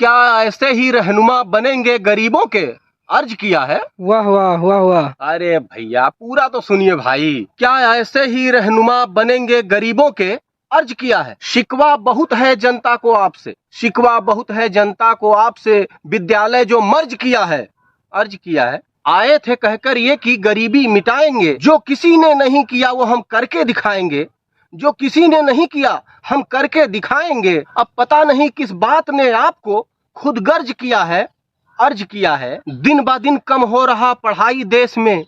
क्या ऐसे ही रहनुमा बनेंगे गरीबों के, अर्ज किया है। वाह वाह वाह वाह। अरे भैया पूरा तो सुनिए भाई। क्या ऐसे ही रहनुमा बनेंगे गरीबों के, अर्ज किया है। शिकवा बहुत है जनता को आपसे, शिकवा बहुत है जनता को आपसे, विद्यालय जो मर्ज किया है, अर्ज किया है। आए थे कहकर ये कि गरीबी मिटाएंगे, जो किसी ने नहीं किया वो हम करके दिखाएंगे, जो किसी ने नहीं किया हम करके दिखाएंगे। अब पता नहीं किस बात ने आपको खुद गर्ज किया है, अर्ज किया है। दिन ब दिन कम हो रहा पढ़ाई देश में,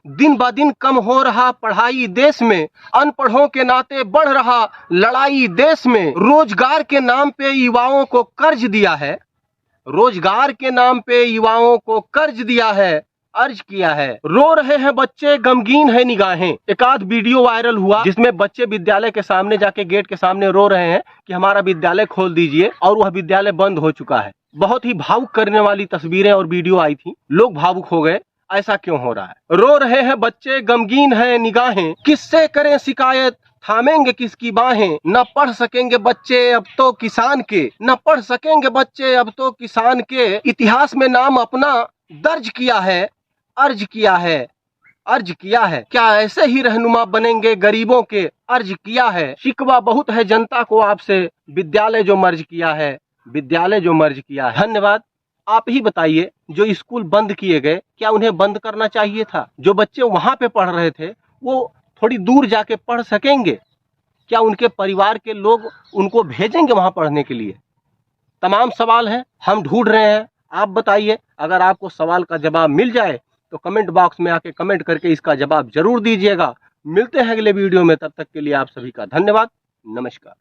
दिन ब दिन कम हो रहा पढ़ाई देश में, अनपढ़ों के नाते बढ़ रहा लड़ाई देश में। रोजगार के नाम पे युवाओं को कर्ज दिया है, रोजगार के नाम पे युवाओं को कर्ज दिया है, अर्ज किया है। रो रहे हैं बच्चे गमगीन है निगाहें। एक आध वीडियो वायरल हुआ जिसमें बच्चे विद्यालय के सामने जाके गेट के सामने रो रहे हैं कि हमारा विद्यालय खोल दीजिए, और वह विद्यालय बंद हो चुका है। बहुत ही भावुक करने वाली तस्वीरें और वीडियो आई थी, लोग भावुक हो गए। ऐसा क्यों हो रहा है। रो रहे हैं बच्चे गमगीन है निगाहें, किससे करें शिकायत थामेंगे किसकी बाहें। न पढ़ सकेंगे बच्चे अब तो किसान के, न पढ़ सकेंगे बच्चे अब तो किसान के, इतिहास में नाम अपना दर्ज किया है, अर्ज किया है, अर्ज किया है। क्या ऐसे ही रहनुमा बनेंगे गरीबों के, अर्ज किया है। शिकवा बहुत है जनता को आपसे, विद्यालय जो मर्ज किया है, विद्यालय जो मर्ज किया है। धन्यवाद। आप ही बताइए, जो स्कूल बंद किए गए क्या उन्हें बंद करना चाहिए था? जो बच्चे वहां पे पढ़ रहे थे वो थोड़ी दूर जाके पढ़ सकेंगे? क्या उनके परिवार के लोग उनको भेजेंगे वहां पढ़ने के लिए? तमाम सवाल हैं, हम ढूंढ रहे हैं। आप बताइए, अगर आपको सवाल का जवाब मिल जाए तो कमेंट बॉक्स में आके कमेंट करके इसका जवाब जरूर दीजिएगा। मिलते हैं अगले वीडियो में, तब तक के लिए आप सभी का धन्यवाद। नमस्कार।